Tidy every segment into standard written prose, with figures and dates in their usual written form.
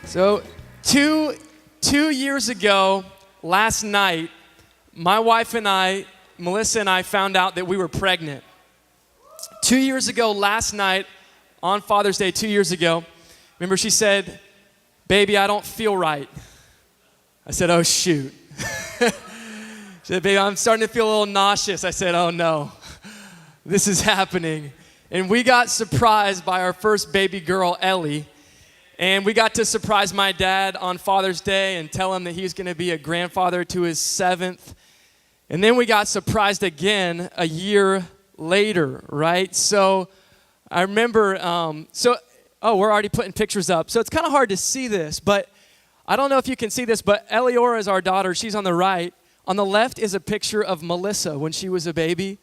So two years ago, last night, my wife and I, Melissa and I, found out that we were pregnant. 2 years ago, last night, on Father's Day, 2 years ago, remember she said, "Baby, I don't feel right." I said, "Oh, shoot." She said, "Baby, I'm starting to feel a little nauseous." I said, "Oh, no, this is happening." And we got surprised by our first baby girl, Ellie. And we got to surprise my dad on Father's Day and tell him that he was going to be a grandfather to his seventh. And then we got surprised again a year later, right? So I remember, we're already putting pictures up. So it's kind of hard to see this, but I don't know if you can see this, but Eliora is our daughter. She's on the right. On the left is a picture of Melissa when she was a baby.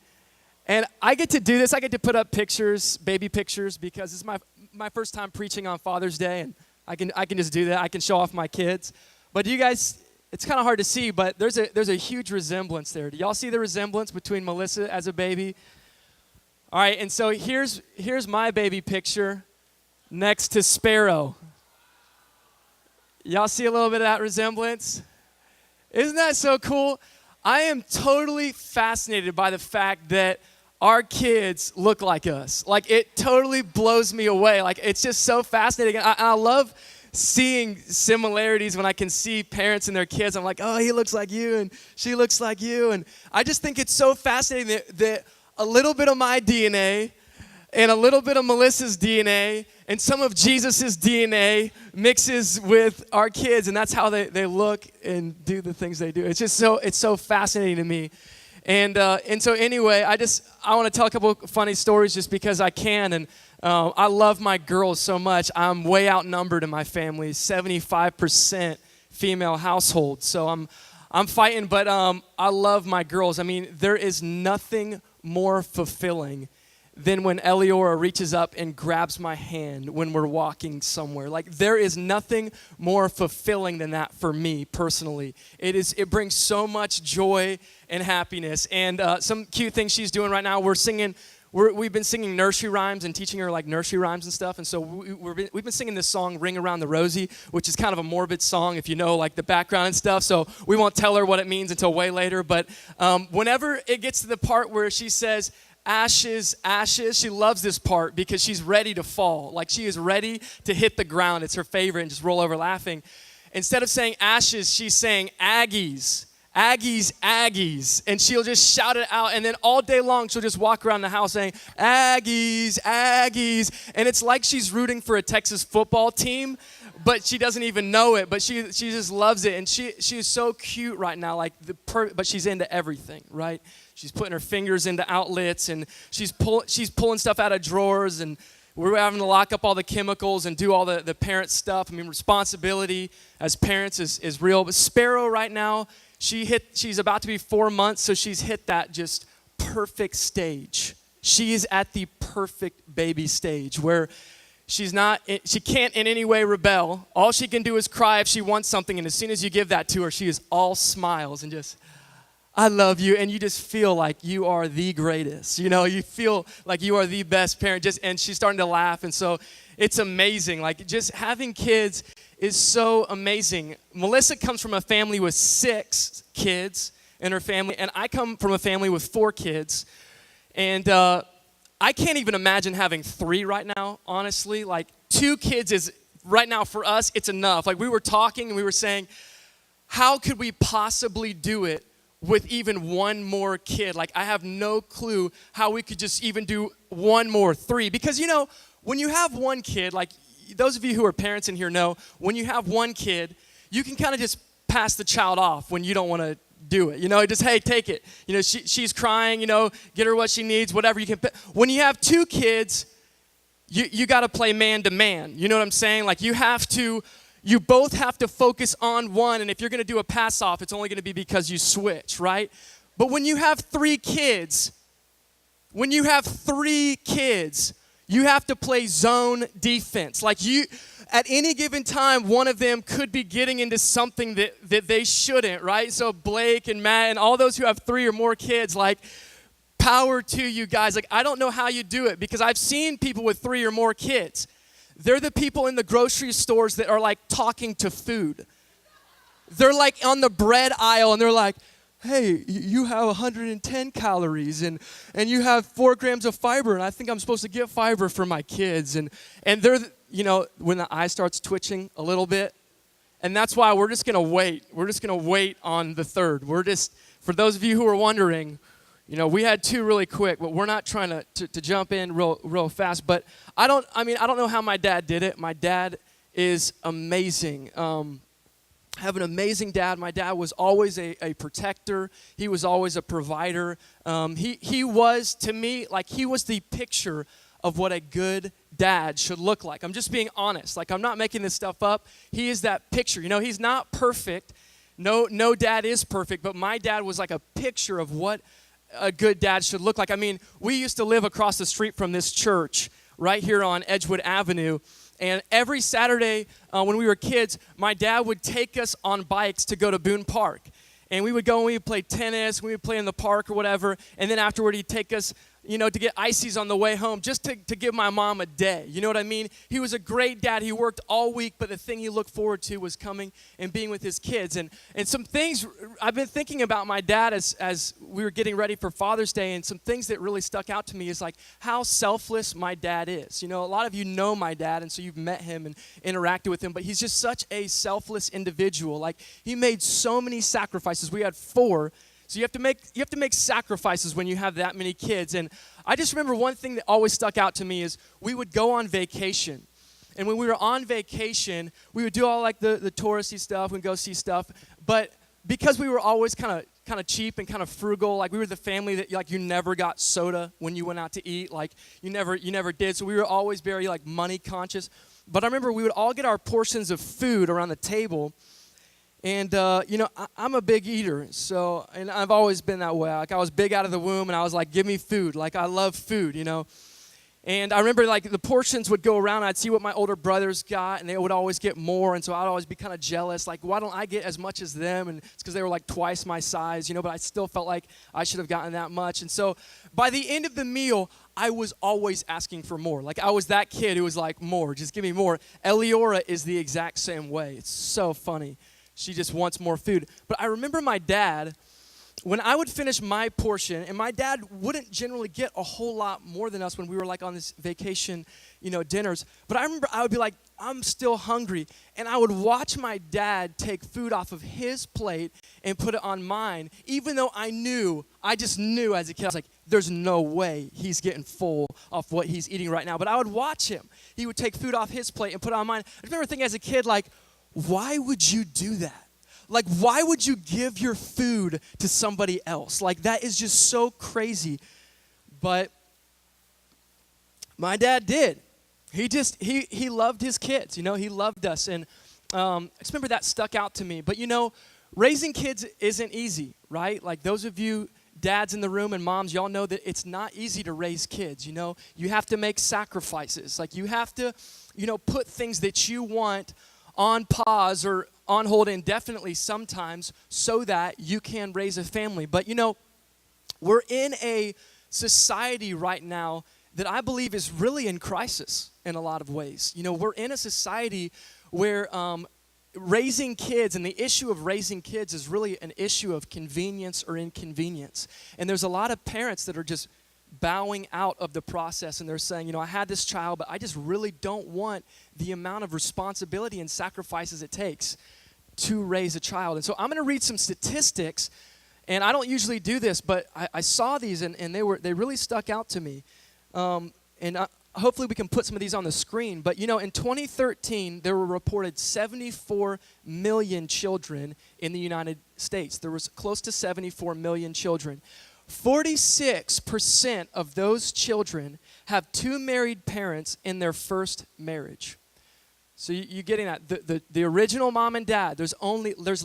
And I get to do this. I get to put up pictures, baby pictures, because it's my first time preaching on Father's Day, and I can just do that. I can show off my kids. But you guys, it's kind of hard to see, but there's a huge resemblance there. Do y'all see the resemblance between Melissa as a baby? All right, and so here's my baby picture next to Sparrow. Y'all see a little bit of that resemblance? Isn't that so cool? I am totally fascinated by the fact that our kids look like us. Like, it totally blows me away. Like, it's just so fascinating. I love seeing similarities when I can see parents and their kids. I'm like, oh, he looks like you and she looks like you. And I just think it's so fascinating that a little bit of my DNA and a little bit of Melissa's DNA and some of Jesus's DNA mixes with our kids, and that's how they look and do the things they do. It's just so fascinating to me. And so anyway, I want to tell a couple of funny stories just because I can. And I love my girls so much. I'm way outnumbered in my family, 75% female household. So I'm fighting, but I love my girls. I mean, there is nothing more fulfilling than when Eliora reaches up and grabs my hand when we're walking somewhere. Like, there is nothing more fulfilling than that for me personally. It brings so much joy and happiness. And some cute things she's doing right now, we've been singing nursery rhymes and teaching her like nursery rhymes and stuff. And so we've been singing this song, "Ring Around the Rosie," which is kind of a morbid song if you know like the background and stuff. So we won't tell her what it means until way later. But whenever it gets to the part where she says, "Ashes, ashes," she loves this part because she's ready to fall. Like, she is ready to hit the ground. It's her favorite, and just roll over laughing. Instead of saying ashes, she's saying Aggies, Aggies, Aggies. And she'll just shout it out. And then all day long, she'll just walk around the house saying, Aggies, Aggies. And it's like she's rooting for a Texas football team, but she doesn't even know it. But she just loves it. And she is so cute right now, but she's into everything, right? She's putting her fingers into outlets, and she's pulling stuff out of drawers, and we're having to lock up all the chemicals and do all the parent stuff. I mean, responsibility as parents is real. But Sparrow right now, she's about to be 4 months, so she's hit that just perfect stage. She is at the perfect baby stage where she can't in any way rebel. All she can do is cry if she wants something, and as soon as you give that to her, she is all smiles and just, "I love you," and you just feel like you are the greatest. You know, you feel like you are the best parent, and she's starting to laugh, and so it's amazing. Like, just having kids is so amazing. Melissa comes from a family with 6 kids in her family, and I come from a family with 4 kids, and I can't even imagine having 3 right now, honestly. Like, 2 kids is, right now for us, it's enough. Like, we were talking, and we were saying, how could we possibly do it with even 1 more kid? Like, I have no clue how we could just even do 1 more, 3. Because, you know, when you have 1 kid, like those of you who are parents in here know, when you have 1 kid, you can kind of just pass the child off when you don't want to do it. You know, just, hey, take it. You know, she's crying, you know, get her what she needs, whatever you can. When you have 2 kids, you got to play man to man. You know what I'm saying? Like, you both have to focus on one, and if you're going to do a pass off, it's only going to be because you switch, right? But when you have 3 kids, you have to play zone defense. Like, at any given time, one of them could be getting into something that they shouldn't, right? So Blake and Matt and all those who have 3 or more kids, like, power to you guys. Like, I don't know how you do it because I've seen people with 3 or more kids. They're the people in the grocery stores that are like talking to food. They're like on the bread aisle and they're like, hey, you have 110 calories and you have 4 grams of fiber, and I think I'm supposed to get fiber for my kids. And they're, when the eye starts twitching a little bit, and that's why we're just going to wait. We're just going to wait on the third. For those of you who are wondering, we had 2 really quick, but we're not trying to jump in real fast. But I don't know how my dad did it. My dad is amazing. I have an amazing dad. My dad was always a protector. He was always a provider. He was, to me, like he was the picture of what a good dad should look like. I'm just being honest. Like, I'm not making this stuff up. He is that picture. He's not perfect. No dad is perfect, but my dad was like a picture of what a good dad should look like. I mean, we used to live across the street from this church right here on Edgewood Avenue. And every Saturday when we were kids, my dad would take us on bikes to go to Boone Park. And we would go and we would play tennis, we would play in the park or whatever. And then afterward, he'd take us, to get ices on the way home just to give my mom a day. You know what I mean? He was a great dad. He worked all week, but the thing he looked forward to was coming and being with his kids. And some things, I've been thinking about my dad as we were getting ready for Father's Day, and some things that really stuck out to me is like how selfless my dad is. A lot of you know my dad, and so you've met him and interacted with him, but he's just such a selfless individual. Like, he made so many sacrifices. We had 4. So you have to make sacrifices when you have that many kids. And I just remember one thing that always stuck out to me is we would go on vacation. And when we were on vacation, we would do all like the touristy stuff, we'd go see stuff. But because we were always kind of cheap and kind of frugal, like we were the family that like you never got soda when you went out to eat, like you never did. So we were always very like money conscious. But I remember we would all get our portions of food around the table. And, I'm a big eater, and I've always been that way. Like, I was big out of the womb, and I was like, give me food. Like, I love food, And I remember, like, the portions would go around. I'd see what my older brothers got, and they would always get more, and so I'd always be kind of jealous. Like, why don't I get as much as them? And it's because they were, like, twice my size, but I still felt like I should have gotten that much. And so by the end of the meal, I was always asking for more. Like, I was that kid who was like, more, just give me more. Eliora is the exact same way. It's so funny. She just wants more food. But I remember my dad, when I would finish my portion, and my dad wouldn't generally get a whole lot more than us when we were like on this vacation, dinners. But I remember I would be like, I'm still hungry. And I would watch my dad take food off of his plate and put it on mine, even though I just knew as a kid, I was like, there's no way he's getting full off what he's eating right now. But I would watch him. He would take food off his plate and put it on mine. I remember thinking as a kid, like, why would you do that? Like, why would you give your food to somebody else? Like, that is just so crazy. But my dad did. He loved his kids, he loved us. And I just remember that stuck out to me. But, raising kids isn't easy, right? Like, those of you dads in the room and moms, y'all know that it's not easy to raise kids, You have to make sacrifices. Like, you have to, put things that you want on pause or on hold indefinitely sometimes so that you can raise a family. But, we're in a society right now that I believe is really in crisis in a lot of ways. We're in a society where raising kids and the issue of raising kids is really an issue of convenience or inconvenience. And there's a lot of parents that are just bowing out of the process, and they're saying, I had this child, but I just really don't want the amount of responsibility and sacrifices it takes to raise a child. And so I'm going to read some statistics, and I don't usually do this, but I saw these, and they really stuck out to me. Hopefully we can put some of these on the screen. But, in 2013, there were reported 74 million children in the United States. There was close to 74 million children. 46% of those children have 2 married parents in their first marriage. So you're getting that. The original mom and dad, there's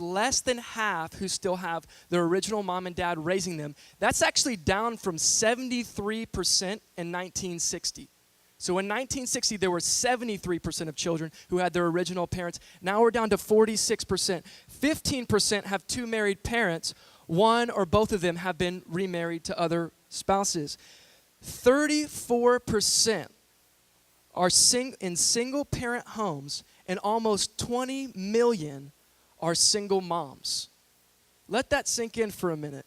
less than half who still have their original mom and dad raising them. That's actually down from 73% in 1960. So in 1960, there were 73% of children who had their original parents. Now we're down to 46%. 15% have 2 married parents. One or both of them have been remarried to other spouses. 34% are in single-parent homes, and almost 20 million are single moms. Let that sink in for a minute.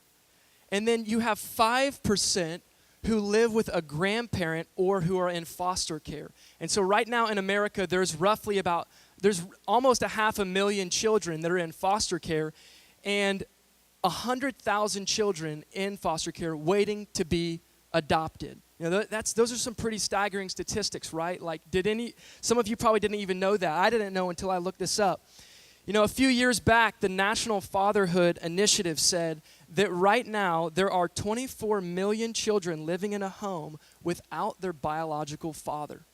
And then you have 5% who live with a grandparent or who are in foster care. And so right now in America, there's almost 500,000 children that are in foster care, and 100,000 children in foster care waiting to be adopted. You know, those are some pretty staggering statistics, right? Like, some of you probably didn't even know that. I didn't know until I looked this up. You know, a few years back, the National Fatherhood Initiative said that right now there are 24 million children living in a home without their biological father.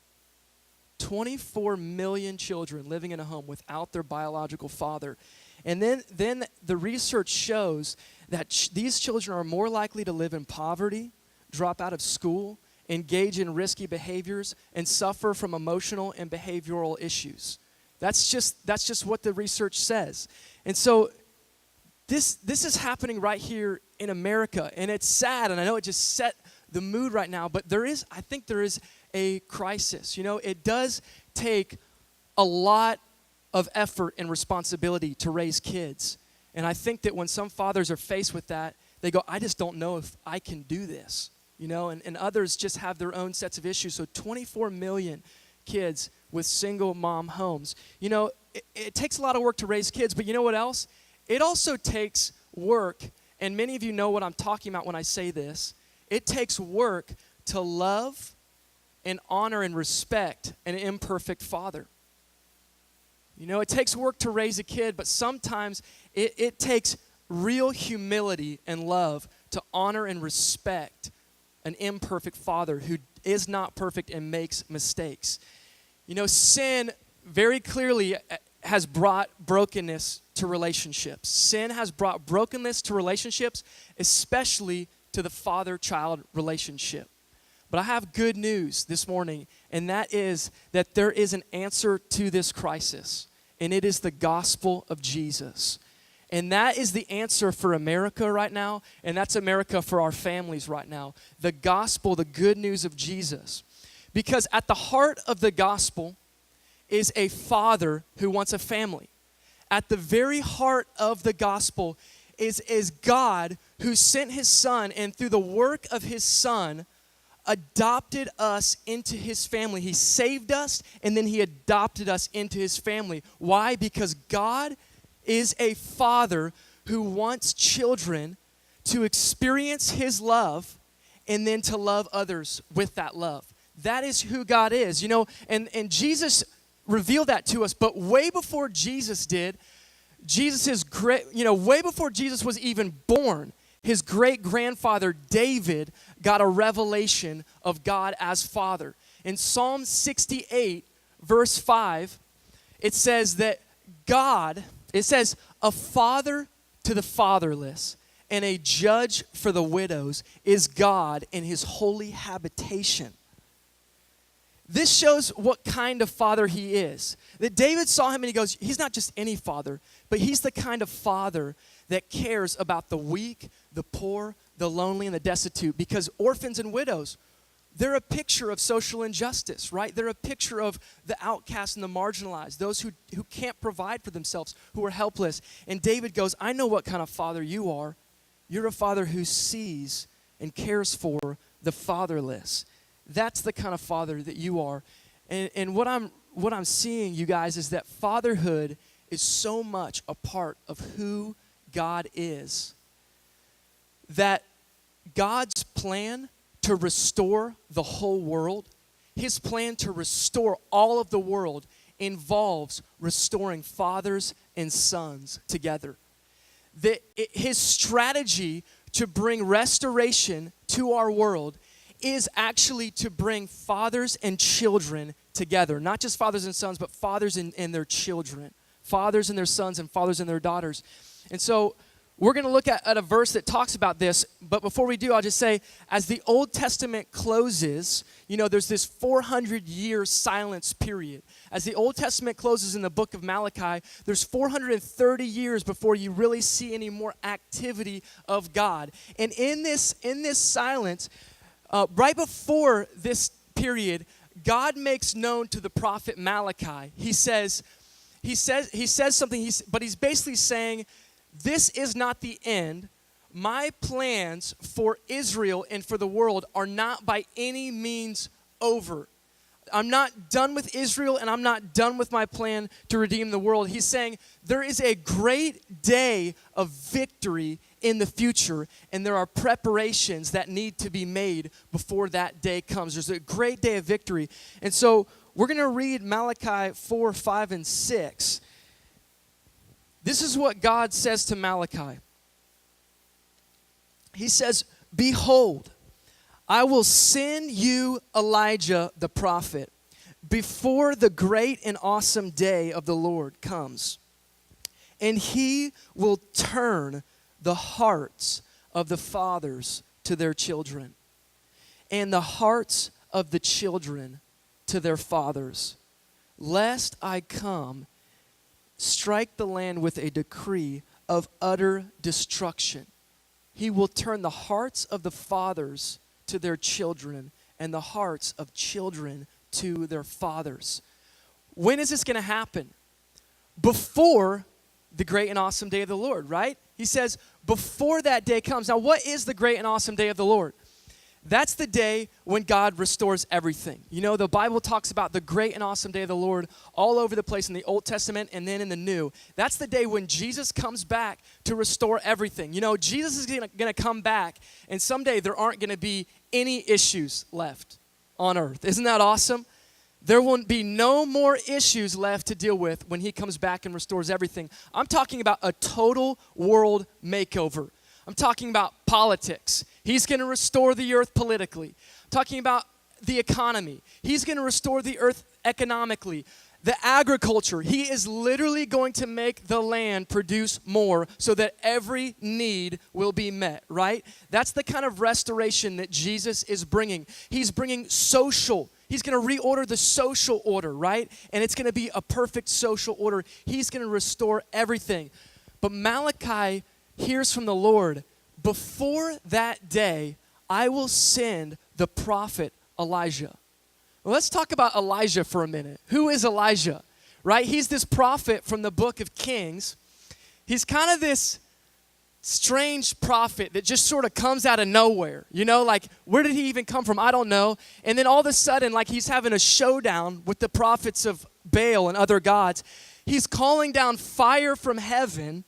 24 million children living in a home without their biological father. And then the research shows that these children are more likely to live in poverty, drop out of school, engage in risky behaviors, and suffer from emotional and behavioral issues. That's just what the research says. And so this is happening right here in America, and it's sad, and I know it just set the mood right now, but I think there is a crisis. You know, it does take a lot of effort and responsibility to raise kids. And I think that when some fathers are faced with that, they go, I just don't know if I can do this. You know, and others just have their own sets of issues. So 24 million kids with single mom homes. You know, it takes a lot of work to raise kids, but you know what else? It also takes work, and many of you know what I'm talking about when I say this. It takes work to love and honor and respect an imperfect father. You know, it takes work to raise a kid, but sometimes it takes real humility and love to honor and respect an imperfect father who is not perfect and makes mistakes. You know, sin very clearly has brought brokenness to relationships. Sin has brought brokenness to relationships, especially to the father-child relationship. But I have good news this morning, and that is that there is an answer to this crisis, and it is the gospel of Jesus. And that is the answer for America right now, and that's America for our families right now. The gospel, the good news of Jesus. Because at the heart of the gospel is a father who wants a family. At the very heart of the gospel is God who sent his son, and through the work of his son, adopted us into his family. He saved us, and then he adopted us into his family. Why? Because God is a father who wants children to experience his love and then to love others with that love. That is who God is, you know, and Jesus revealed that to us, but way before Jesus did, way before Jesus was even born, his great-grandfather David got a revelation of God as Father. In Psalm 68, verse 5, it says that a father to the fatherless and a judge for the widows is God in his holy habitation. This shows what kind of father he is. That David saw him and he goes, he's not just any father, but he's the kind of father that cares about the weak, the poor, the lonely, and the destitute. Because orphans and widows, they're a picture of social injustice, right? They're a picture of the outcast and the marginalized, those who can't provide for themselves, who are helpless. And David goes, I know what kind of father you are. You're a father who sees and cares for the fatherless. That's the kind of father that you are. And what I'm seeing, you guys, is that fatherhood is so much a part of who God is, that God's plan to restore the whole world, his plan to restore all of the world, involves restoring fathers and sons together. His strategy to bring restoration to our world is actually to bring fathers and children together. Not just fathers and sons, but fathers and their children. Fathers and their sons and fathers and their daughters. And so we're going to look at a verse that talks about this. But before we do, I'll just say, as the Old Testament closes, you know, there's this 400-year silence period. As the Old Testament closes in the book of Malachi, there's 430 years before you really see any more activity of God. And in this silence, right before this period, God makes known to the prophet Malachi. He says something, but he's basically saying, this is not the end. My plans for Israel and for the world are not by any means over. I'm not done with Israel, and I'm not done with my plan to redeem the world. He's saying there is a great day of victory in the future, and there are preparations that need to be made before that day comes. There's a great day of victory. And so we're going to read Malachi 4, 5, and 6. This is what God says to Malachi. He says, behold, I will send you Elijah the prophet before the great and awesome day of the Lord comes. And he will turn the hearts of the fathers to their children, and the hearts of the children to their fathers, lest I come, strike the land with a decree of utter destruction. He will turn the hearts of the fathers to their children, and the hearts of children to their fathers. When is this going to happen? Before the great and awesome day of the Lord, right? He says, before that day comes. Now, what is the great and awesome day of the Lord? That's the day when God restores everything. You know, the Bible talks about the great and awesome day of the Lord all over the place in the Old Testament and then in the New. That's the day when Jesus comes back to restore everything. You know, Jesus is going to come back, and someday there aren't going to be any issues left on earth. Isn't that awesome? There won't be no more issues left to deal with when he comes back and restores everything. I'm talking about a total world makeover. I'm talking about politics. He's going to restore the earth politically. I'm talking about the economy. He's going to restore the earth economically. The agriculture. He is literally going to make the land produce more so that every need will be met, right? That's the kind of restoration that Jesus is bringing. He's bringing social. He's going to reorder the social order, right? And it's going to be a perfect social order. He's going to restore everything. But Malachi hears from the Lord, before that day, I will send the prophet Elijah. Well, let's talk about Elijah for a minute. Who is Elijah, right? He's this prophet from the book of Kings. He's kind of this strange prophet that just sort of comes out of nowhere. You know, like, where did he even come from? I don't know. And then all of a sudden, like, he's having a showdown with the prophets of Baal and other gods. He's calling down fire from heaven.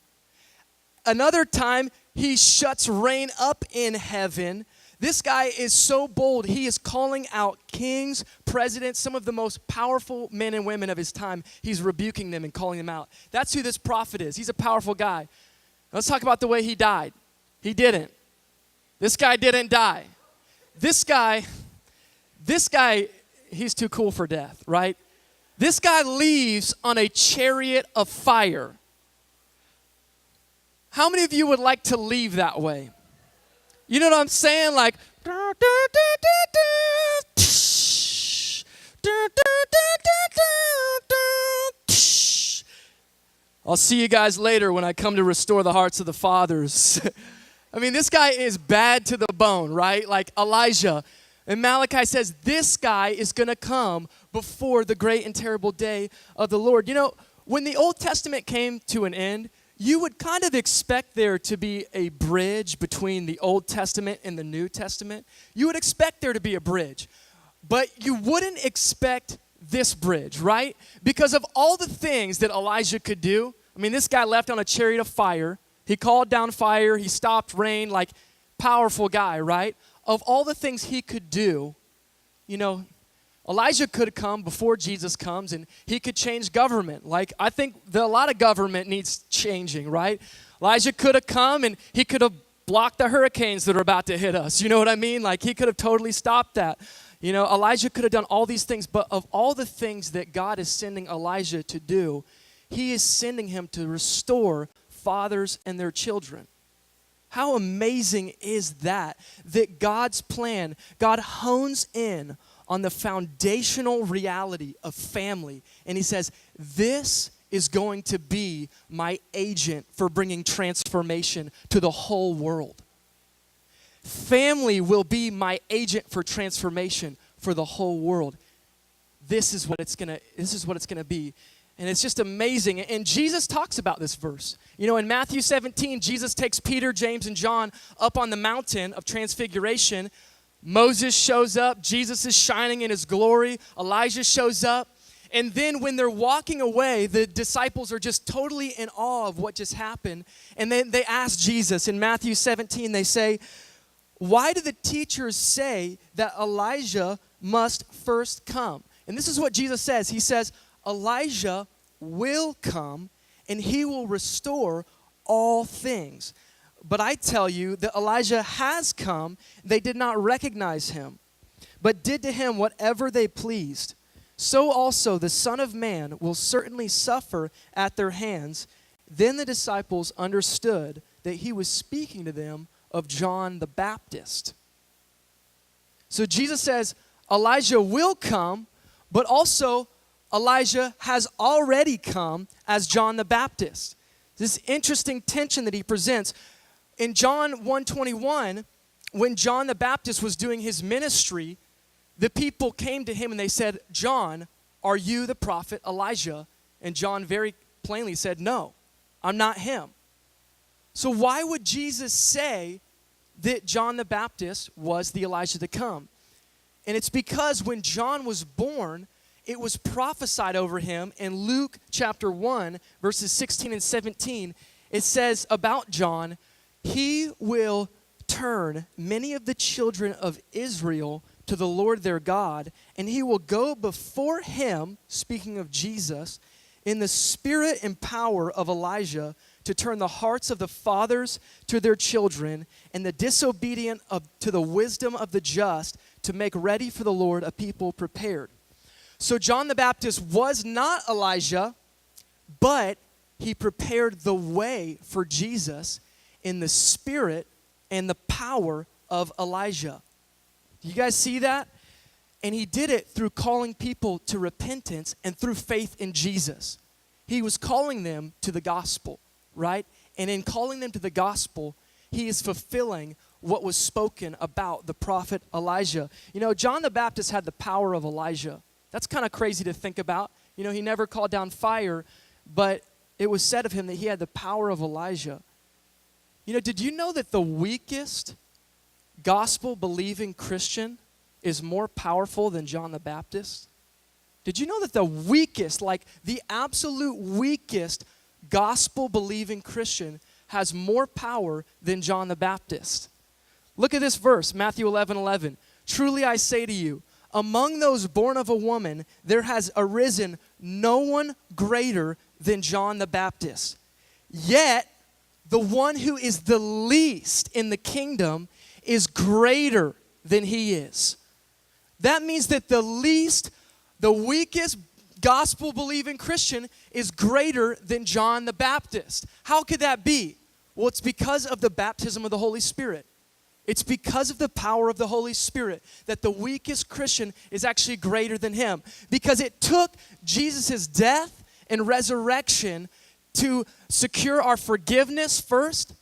Another time, he shuts rain up in heaven. This guy is so bold, he is calling out kings, presidents, some of the most powerful men and women of his time. He's rebuking them and calling them out. That's who this prophet is. He's a powerful guy. Let's talk about the way he died. He didn't. This guy didn't die. This guy, he's too cool for death, right? This guy leaves on a chariot of fire. How many of you would like to leave that way? You know what I'm saying? Like, I'll see you guys later when I come to restore the hearts of the fathers. I mean, this guy is bad to the bone, right? Like Elijah. And Malachi says, this guy is going to come before the great and terrible day of the Lord. You know, when the Old Testament came to an end, you would kind of expect there to be a bridge between the Old Testament and the New Testament. You would expect there to be a bridge, but you wouldn't expect this bridge, right? Because of all the things that Elijah could do. I mean, this guy left on a chariot of fire. He called down fire. He stopped rain, like powerful guy, right? Of all the things he could do, you know, Elijah could come before Jesus comes, and he could change government. Like, I think a lot of government needs changing, right? Elijah could have come, and he could have blocked the hurricanes that are about to hit us. You know what I mean? Like, he could have totally stopped that. You know, Elijah could have done all these things, but of all the things that God is sending Elijah to do, he is sending him to restore fathers and their children. How amazing is that? That God's plan, God hones in on the foundational reality of family. And he says, this is going to be my agent for bringing transformation to the whole world. Family will be my agent for transformation for the whole world. this is what it's gonna be. And it's just amazing. And Jesus talks about this verse. You know, in Matthew 17, Jesus takes Peter, James, and John up on the mountain of transfiguration. Moses shows up. Jesus is shining in his glory. Elijah shows up. And then when they're walking away, the disciples are just totally in awe of what just happened. And then they ask Jesus in Matthew 17, they say, "Why do the teachers say that Elijah must first come?" And this is what Jesus says. He says, Elijah will come and he will restore all things. But I tell you that Elijah has come. They did not recognize him, but did to him whatever they pleased. So also the Son of Man will certainly suffer at their hands. Then the disciples understood that he was speaking to them of John the Baptist. So Jesus says Elijah will come, but also Elijah has already come as John the Baptist. This interesting tension that he presents. In John 1:21, when John the Baptist was doing his ministry, the people came to him and they said, "John, are you the prophet Elijah?" And John very plainly said, "No, I'm not him." So why would Jesus say that John the Baptist was the Elijah to come? And it's because when John was born, it was prophesied over him in Luke chapter 1, verses 16 and 17. It says about John, "He will turn many of the children of Israel to the Lord their God, and he will go before him," speaking of Jesus, "in the spirit and power of Elijah, to turn the hearts of the fathers to their children, and the disobedient to the wisdom of the just, to make ready for the Lord a people prepared." So John the Baptist was not Elijah, but he prepared the way for Jesus in the spirit and the power of Elijah. Do you guys see that? And he did it through calling people to repentance and through faith in Jesus. He was calling them to the gospel, right? And in calling them to the gospel, he is fulfilling what was spoken about the prophet Elijah. You know, John the Baptist had the power of Elijah. That's kind of crazy to think about. You know, he never called down fire, but it was said of him that he had the power of Elijah. You know, did you know that the weakest gospel-believing Christian is more powerful than John the Baptist? Did you know that the weakest, like the absolute weakest gospel-believing Christian has more power than John the Baptist? Look at this verse, Matthew 11:11. "Truly I say to you, among those born of a woman, there has arisen no one greater than John the Baptist. Yet, the one who is the least in the kingdom is greater than he is." That means that the weakest gospel-believing Christian is greater than John the Baptist. How could that be? Well, it's because of the baptism of the Holy Spirit. It's because of the power of the Holy Spirit that the weakest Christian is actually greater than him. Because it took Jesus' death and resurrection to secure our forgiveness first,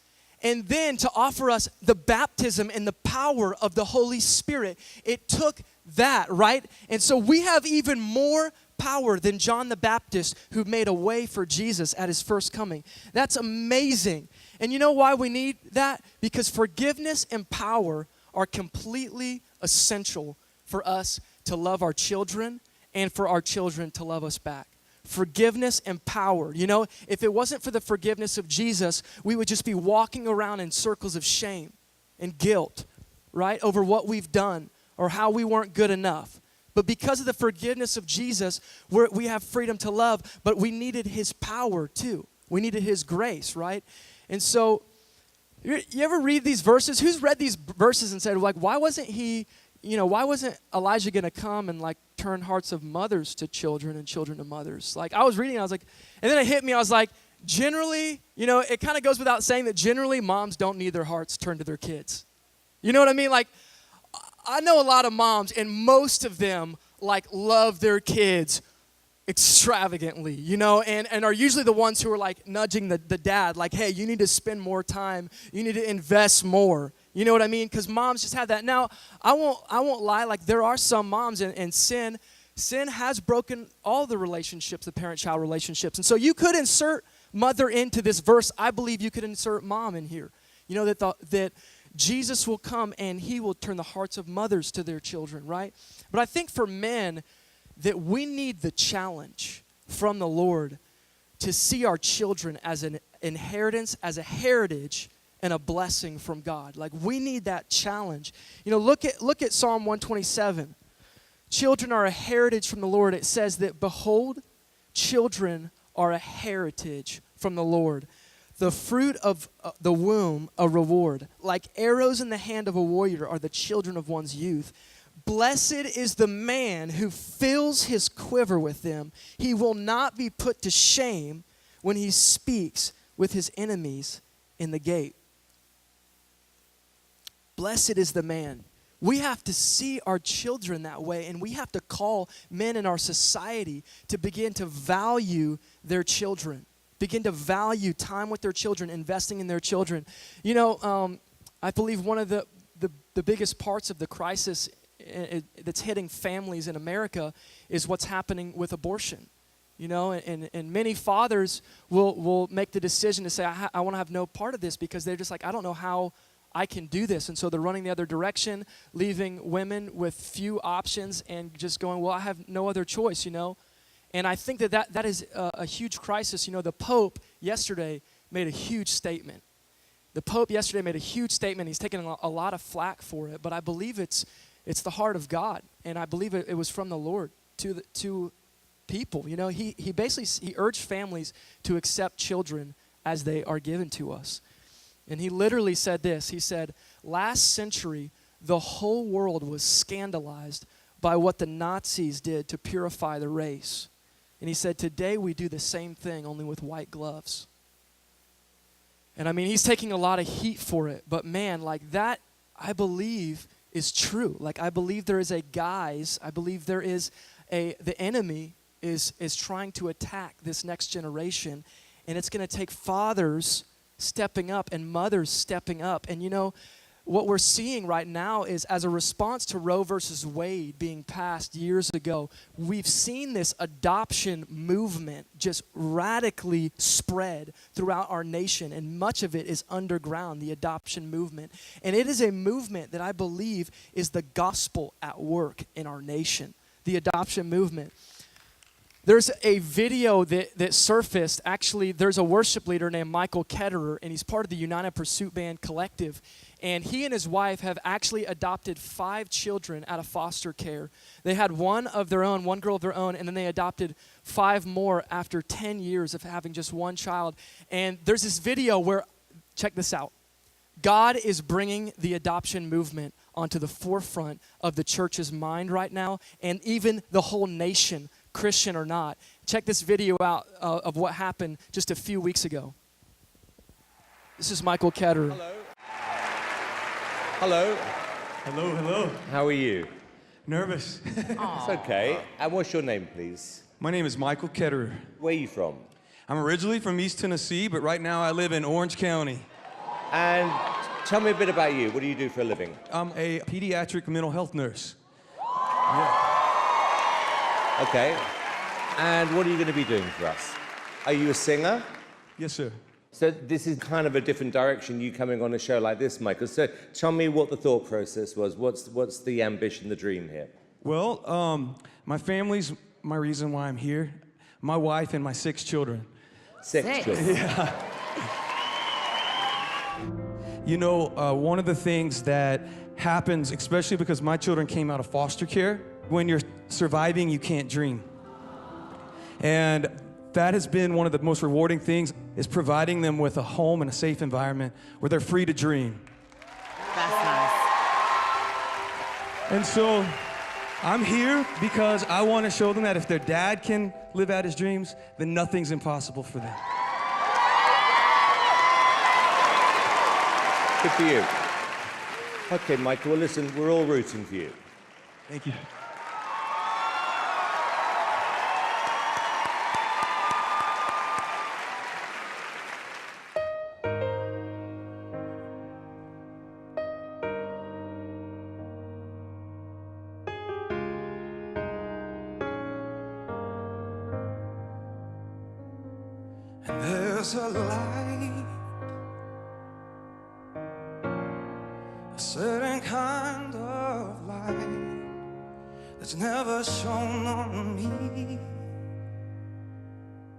and then to offer us the baptism and the power of the Holy Spirit. It took that, right? And so we have even more power than John the Baptist, who made a way for Jesus at his first coming. That's amazing. And you know why we need that? Because forgiveness and power are completely essential for us to love our children and for our children to love us back. Forgiveness and power. You know, if it wasn't for the forgiveness of Jesus, we would just be walking around in circles of shame and guilt, right, over what we've done or how we weren't good enough. But because of the forgiveness of Jesus, we have freedom to love, but we needed his power too. We needed his grace, right? And so, you ever read these verses? Who's read these verses and said, like, why wasn't Elijah going to come and like turn hearts of mothers to children and children to mothers? Like, I was reading, I was like, and then it hit me, I was like, generally, you know, it kind of goes without saying that generally moms don't need their hearts turned to their kids. You know what I mean? Like, I know a lot of moms, and most of them like love their kids extravagantly, you know, and are usually the ones who are like nudging the dad, like, hey, you need to spend more time, you need to invest more. You know what I mean? Because moms just have that. Now, I won't lie, like there are some moms, and sin sin has broken all the relationships, the parent-child relationships. And so you could insert mother into this verse. I believe you could insert mom in here. You know, that Jesus will come and he will turn the hearts of mothers to their children, right? But I think for men, that we need the challenge from the Lord to see our children as an inheritance, as a heritage, and a blessing from God. Like, we need that challenge. You know, look at Psalm 127. Children are a heritage from the Lord. It says that, behold, children are a heritage from the Lord. The fruit of the womb, a reward. Like arrows in the hand of a warrior are the children of one's youth. Blessed is the man who fills his quiver with them. He will not be put to shame when he speaks with his enemies in the gate. Blessed is the man. We have to see our children that way, and we have to call men in our society to begin to value their children. Begin to value time with their children, investing in their children. You know, I believe one of the biggest parts of the crisis that's hitting families in America is what's happening with abortion. You know, and many fathers will make the decision to say, I want to have no part of this, because they're just like, I don't know how I can do this. And so they're running the other direction, leaving women with few options and just going, well, I have no other choice, you know. And I think that is a huge crisis. You know, the Pope yesterday made a huge statement. The Pope yesterday made a huge statement. He's taken a lot of flack for it, but I believe it's the heart of God, and I believe it was from the Lord to people. You know, he basically urged families to accept children as they are given to us. And he literally said this. He said, last century, the whole world was scandalized by what the Nazis did to purify the race. And he said, today we do the same thing, only with white gloves. And I mean, he's taking a lot of heat for it. But man, like that, I believe is true. Like, I believe there is a guise. I believe there is the enemy is trying to attack this next generation. And it's going to take fathers stepping up and mothers stepping up. And you know, what we're seeing right now is, as a response to Roe versus Wade being passed years ago, we've seen this adoption movement just radically spread throughout our nation, and much of it is underground, the adoption movement. And it is a movement that I believe is the gospel at work in our nation, the adoption movement. There's a video that surfaced. Actually, there's a worship leader named Michael Ketterer, and he's part of the United Pursuit Band Collective. And he and his wife have actually adopted 5 children out of foster care. They had one of their own, one girl of their own, and then they adopted 5 more after 10 years of having just one child. And there's this video where, check this out, God is bringing the adoption movement onto the forefront of the church's mind right now, and even the whole nation, Christian or not. Check this video out of what happened just a few weeks ago. This is Michael Ketterer. Hello. Hello. Hello, hello. How are you? Nervous. It's okay. And what's your name, please? My name is Michael Ketterer. Where are you from? I'm originally from East Tennessee, but right now I live in Orange County. And tell me a bit about you. What do you do for a living? I'm a pediatric mental health nurse. Okay. And what are you going to be doing for us? Are you a singer? Yes, sir. So this is kind of a different direction, you coming on a show like this, Michael. So tell me what the thought process was. What's the ambition, the dream here? Well, my family's my reason why I'm here. My wife and my 6 children. 6 children. Yeah. You know, one of the things that happens, especially because my children came out of foster care, when you're surviving, you can't dream. And that has been one of the most rewarding things, is providing them with a home and a safe environment where they're free to dream. That's nice. And so I'm here because I want to show them that if their dad can live out his dreams, then nothing's impossible for them. Good for you. Okay, Michael, well, listen, we're all rooting for you. Thank you. There's a light, a certain kind of light that's never shone on me.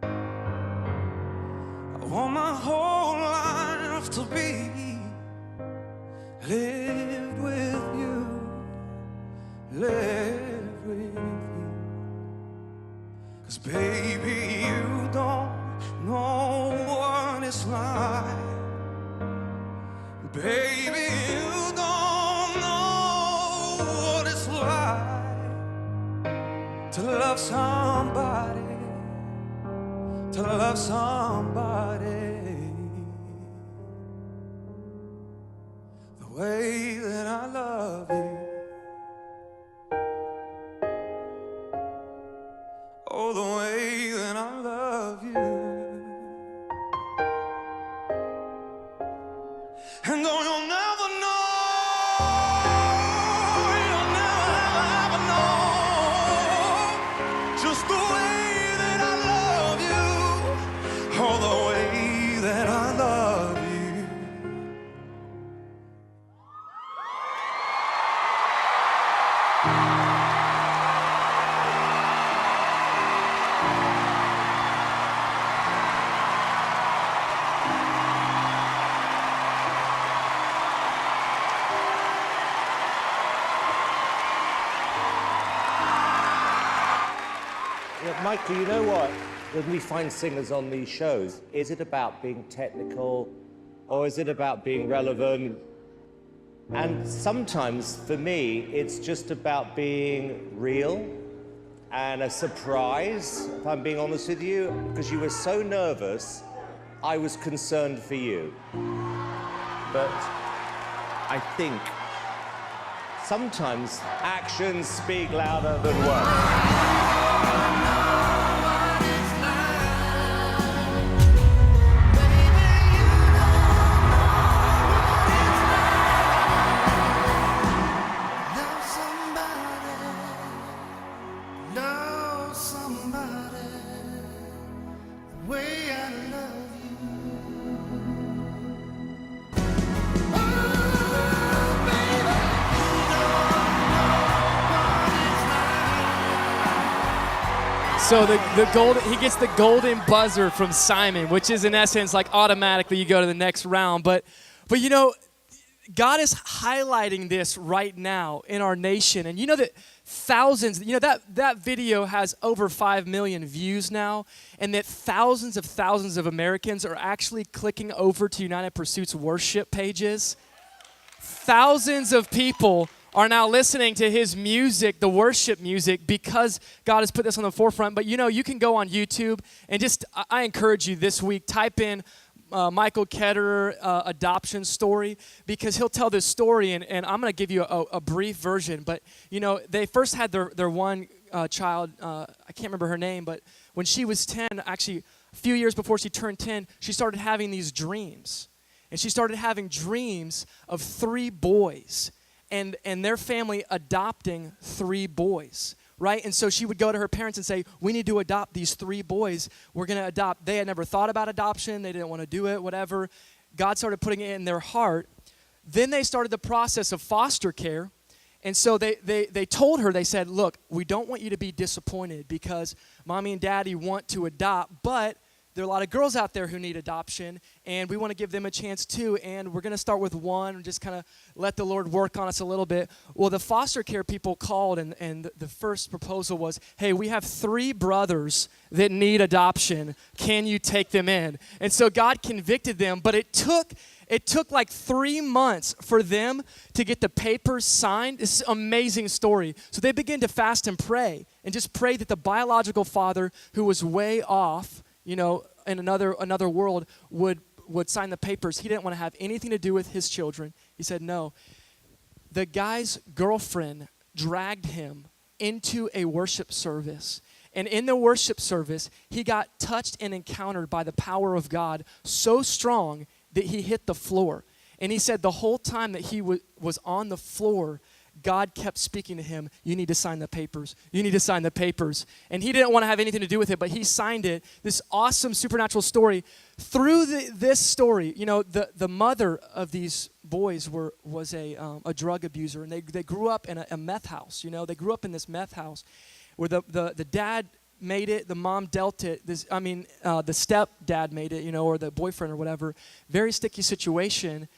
I want my whole life to be lived with you, lived with you. 'Cause baby, you don't know what it's like. Baby, you don't know what it's like to love somebody, to love somebody the way that I love you. Oh, the way that I love you. And oh, you'll never know, you'll never ever know just the way that I love you. Oh, the way that I love you. Yeah, Michael, you know what? When we find singers on these shows, is it about being technical or is it about being relevant? And sometimes, for me, it's just about being real and a surprise, if I'm being honest with you, because you were so nervous, I was concerned for you. But I think sometimes actions speak louder than words. So he gets the golden buzzer from Simon, which is in essence like automatically you go to the next round. But you know, God is highlighting this right now in our nation. And you know that thousands, you know that video has over 5 million views now, and that thousands of Americans are actually clicking over to United Pursuit's worship pages. Thousands of people are now listening to his music, the worship music, because God has put this on the forefront. But you know, you can go on YouTube and just, I encourage you this week, type in Michael Ketterer adoption story, because he'll tell this story, and I'm going to give you a brief version. But you know, they first had their one child, I can't remember her name, but when she was 10, actually a few years before she turned 10, she started having these dreams. And she started having dreams of 3 boys. And their family adopting 3 boys, right? And so she would go to her parents and say, we need to adopt these 3 boys. We're going to adopt. They had never thought about adoption. They didn't want to do it, whatever. God started putting it in their heart. Then they started the process of foster care. And so they told her, they said, look, we don't want you to be disappointed because mommy and daddy want to adopt, but there are a lot of girls out there who need adoption, and we want to give them a chance too, and we're going to start with one and just kind of let the Lord work on us a little bit. Well, the foster care people called, and the first proposal was, hey, we have 3 brothers that need adoption. Can you take them in? And so God convicted them, but it took like 3 months for them to get the papers signed. This is an amazing story. So they began to fast and pray, and just pray that the biological father, who was way off, you know, in another world, would sign the papers. He didn't want to have anything to do with his children. He said no. The guy's girlfriend dragged him into a worship service. And in the worship service, he got touched and encountered by the power of God so strong that he hit the floor. And he said the whole time that he was on the floor, God kept speaking to him, you need to sign the papers. You need to sign the papers. And he didn't want to have anything to do with it, but he signed it. This awesome supernatural story. Through this story, the mother of these boys was a drug abuser, and they grew up in a meth house. They grew up in this meth house where the dad made it, the mom dealt it. The stepdad made it, or the boyfriend or whatever. Very sticky situation.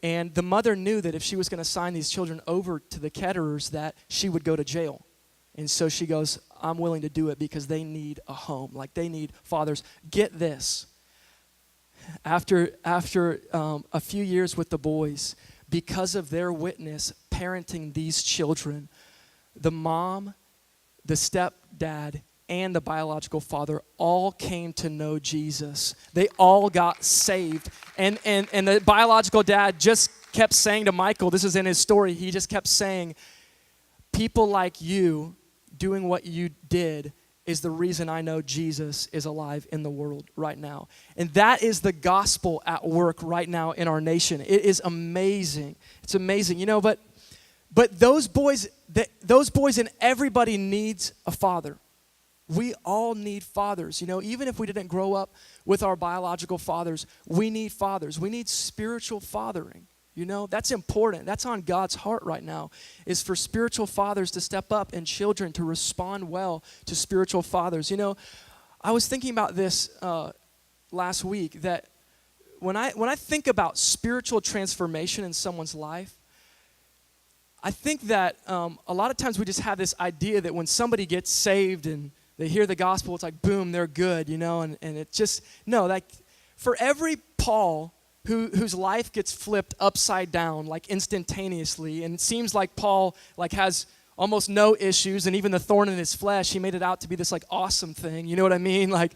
And the mother knew that if she was going to sign these children over to the Ketterers, that she would go to jail. And so she goes, I'm willing to do it because they need a home. Like, they need fathers. Get this. After a few years with the boys, because of their witness parenting these children, the mom, the stepdad, and the biological father all came to know Jesus. They all got saved. And the biological dad just kept saying to Michael, this is in his story, he just kept saying, people like you doing what you did is the reason I know Jesus is alive in the world right now. And that is the gospel at work right now in our nation. It is amazing. It's amazing. But those boys and everybody needs a father. We all need fathers. Even if we didn't grow up with our biological fathers, we need fathers. We need spiritual fathering. That's important. That's on God's heart right now, is for spiritual fathers to step up and children to respond well to spiritual fathers. I was thinking about this last week, that when I think about spiritual transformation in someone's life, I think that a lot of times we just have this idea that when somebody gets saved and they hear the gospel, it's like, boom, they're good, and it just, no, like, for every Paul whose life gets flipped upside down, like, instantaneously, and it seems like Paul, like, has almost no issues, and even the thorn in his flesh, he made it out to be this, like, awesome thing, you know what I mean? Like,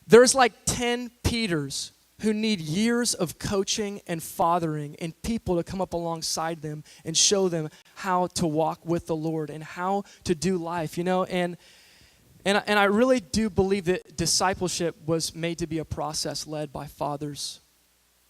there's like 10 Peters who need years of coaching and fathering and people to come up alongside them and show them how to walk with the Lord and how to do life, And I really do believe that discipleship was made to be a process led by fathers,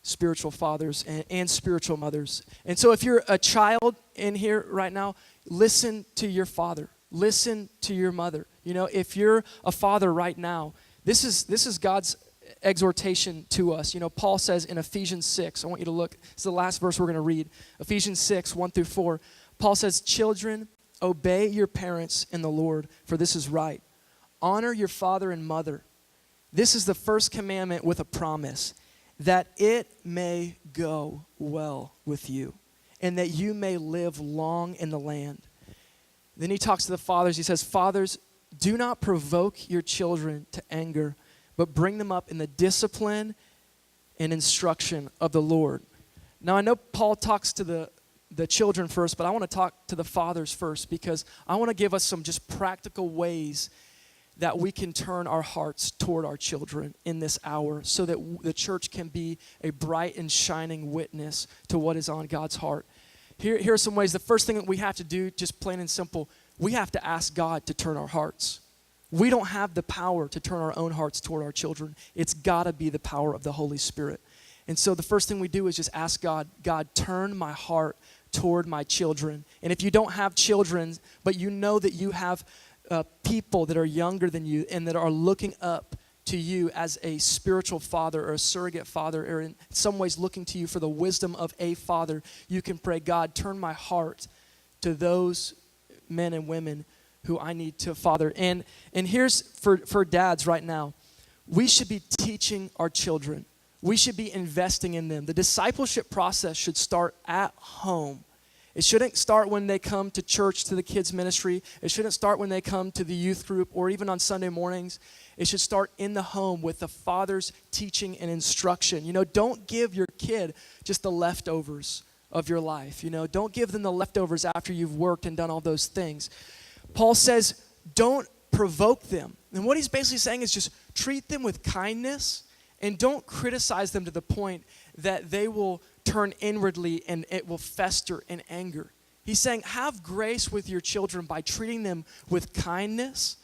spiritual fathers, and spiritual mothers. And so if you're a child in here right now, listen to your father. Listen to your mother. If you're a father right now, this is God's exhortation to us. Paul says in Ephesians 6, I want you to look. It's the last verse we're going to read. Ephesians 6, 1-4. Paul says, children, obey your parents in the Lord, for this is right. Honor your father and mother. This is the first commandment with a promise, that it may go well with you and that you may live long in the land. Then he talks to the fathers. He says, fathers, do not provoke your children to anger, but bring them up in the discipline and instruction of the Lord. Now, I know Paul talks to the children first, but I want to talk to the fathers first, because I want to give us some just practical ways that we can turn our hearts toward our children in this hour so that the church can be a bright and shining witness to what is on God's heart. Here are some ways. The first thing that we have to do, just plain and simple, we have to ask God to turn our hearts. We don't have the power to turn our own hearts toward our children. It's got to be the power of the Holy Spirit. And so the first thing we do is just ask God, turn my heart toward my children. And if you don't have children, but you know that you have people that are younger than you and that are looking up to you as a spiritual father or a surrogate father, or in some ways looking to you for the wisdom of a father, you can pray, God, turn my heart to those men and women who I need to father. And here's for dads right now, we should be teaching our children. We should be investing in them. The discipleship process should start at home. It shouldn't start when they come to church, to the kids' ministry. It shouldn't start when they come to the youth group or even on Sunday mornings. It should start in the home with the father's teaching and instruction. Don't give your kid just the leftovers of your life. Don't give them the leftovers after you've worked and done all those things. Paul says, don't provoke them. And what he's basically saying is just treat them with kindness and don't criticize them to the point that they will turn inwardly and it will fester in anger. He's saying, have grace with your children by treating them with kindness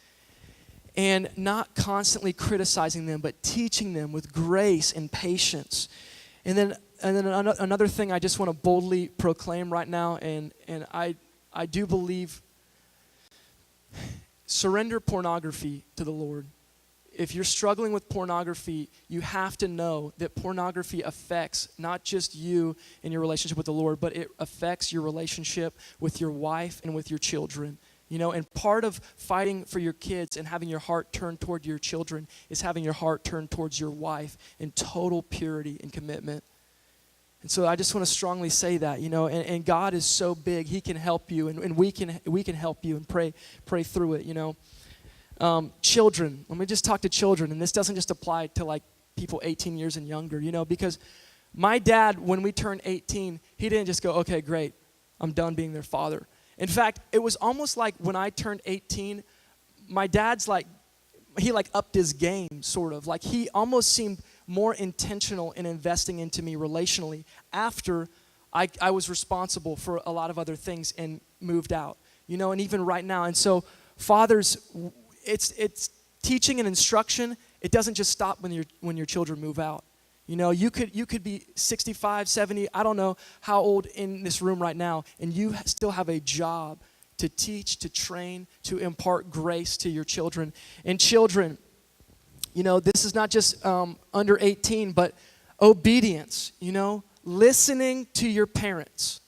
and not constantly criticizing them, but teaching them with grace and patience. And then another thing I just want to boldly proclaim right now, and I do believe surrender pornography to the Lord. If you're struggling with pornography, you have to know that pornography affects not just you and your relationship with the Lord, but it affects your relationship with your wife and with your children. You know, and part of fighting for your kids and having your heart turned toward your children is having your heart turned towards your wife in total purity and commitment. And so I just want to strongly say that, you know, and God is so big, he can help you, and we can help you and pray through it, you know. Children, let me just talk to children, and this doesn't just apply to like people 18 years and younger, you know, because my dad, when we turned 18, he didn't just go, okay, great, I'm done being their father. In fact, it was almost like when I turned 18, my dad's like, he like upped his game, sort of. Like he almost seemed more intentional in investing into me relationally after I was responsible for a lot of other things and moved out, you know, and even right now. And so fathers, it's teaching and instruction. It doesn't just stop when your children move out. You know, you could be 65, 70, I don't know how old in this room right now, and you still have a job to teach, to train, to impart grace to your children. And children, you know, this is not just under 18, but obedience, you know, listening to your parents.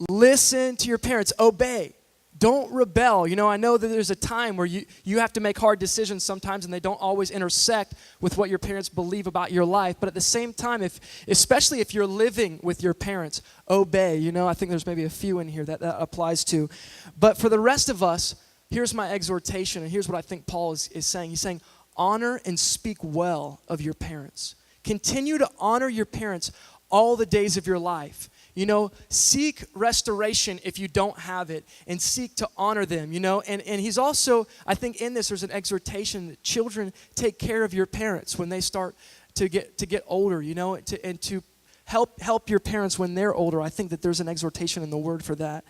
Listen to your parents, obey. Don't rebel. You know, I know that there's a time where you have to make hard decisions sometimes, and they don't always intersect with what your parents believe about your life. But at the same time, especially if you're living with your parents, obey. You know, I think there's maybe a few in here that applies to. But for the rest of us, here's my exhortation, and here's what I think Paul is saying. He's saying, honor and speak well of your parents. Continue to honor your parents all the days of your life. You know, seek restoration if you don't have it, and seek to honor them, you know. And he's also, I think in this, there's an exhortation that children take care of your parents when they start to get older, you know, and to help your parents when they're older. I think that there's an exhortation in the word for that.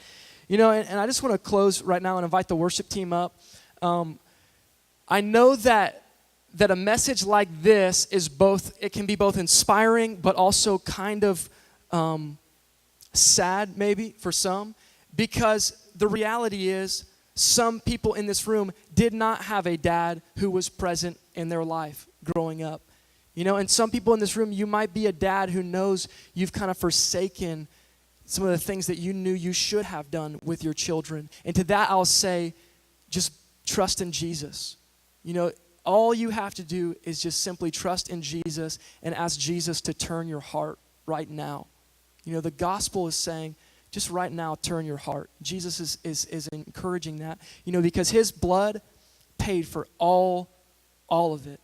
You know, and I just want to close right now and invite the worship team up. I know that a message like this is it can be both inspiring, but also kind of sad maybe for some, because the reality is some people in this room did not have a dad who was present in their life growing up. You know, and some people in this room, you might be a dad who knows you've kind of forsaken some of the things that you knew you should have done with your children. And to that I'll say, just trust in Jesus. You know, all you have to do is just simply trust in Jesus and ask Jesus to turn your heart right now. You know, the gospel is saying, just right now, turn your heart. Jesus is encouraging that, you know, because his blood paid for all of it.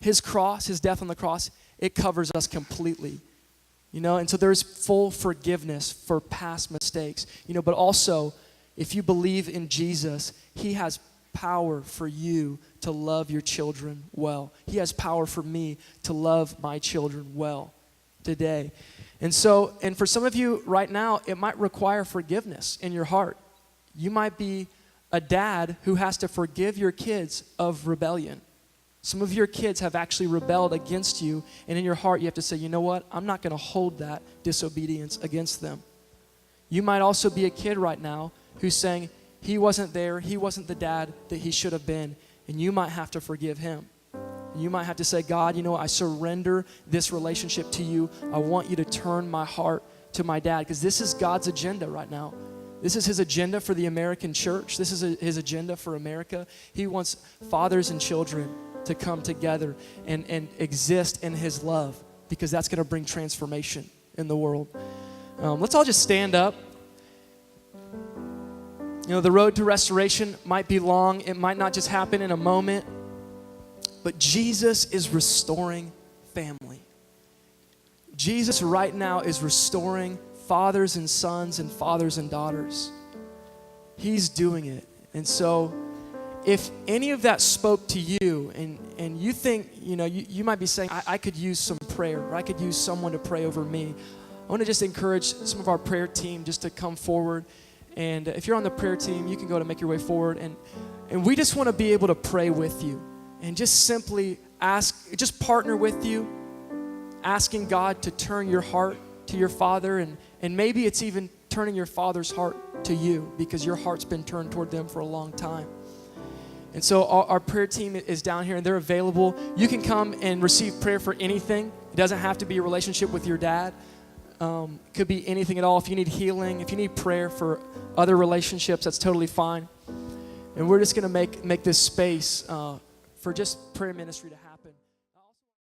His cross, his death on the cross, it covers us completely. You know, and so there's full forgiveness for past mistakes. You know, but also, if you believe in Jesus, he has power for you to love your children well. He has power for me to love my children well today. And so, and for some of you right now, it might require forgiveness in your heart. You might be a dad who has to forgive your kids of rebellion. Some of your kids have actually rebelled against you, and in your heart you have to say, you know what, I'm not going to hold that disobedience against them. You might also be a kid right now who's saying, he wasn't there, he wasn't the dad that he should have been, and you might have to forgive him. You might have to say, God, you know, I surrender this relationship to you. I want you to turn my heart to my dad, because this is God's agenda right now. This is his agenda for the American church. This is his agenda for America. He wants fathers and children to come together and exist in his love, because that's going to bring transformation in the world. Let's all just stand up. You know, the road to restoration might be long. It might not just happen in a moment. But Jesus is restoring family. Jesus right now is restoring fathers and sons and fathers and daughters. He's doing it. And so if any of that spoke to you and you think, you know, you might be saying, I could use some prayer, or I could use someone to pray over me. I want to just encourage some of our prayer team just to come forward. And if you're on the prayer team, you can go to make your way forward. And we just want to be able to pray with you. And just simply just partner with you, asking God to turn your heart to your father, and maybe it's even turning your father's heart to you because your heart's been turned toward them for a long time. And so our prayer team is down here and they're available. You can come and receive prayer for anything. It doesn't have to be a relationship with your dad. Could be anything at all. If you need healing, if you need prayer for other relationships, that's totally fine. And we're just going to make this space for just prayer ministry to happen.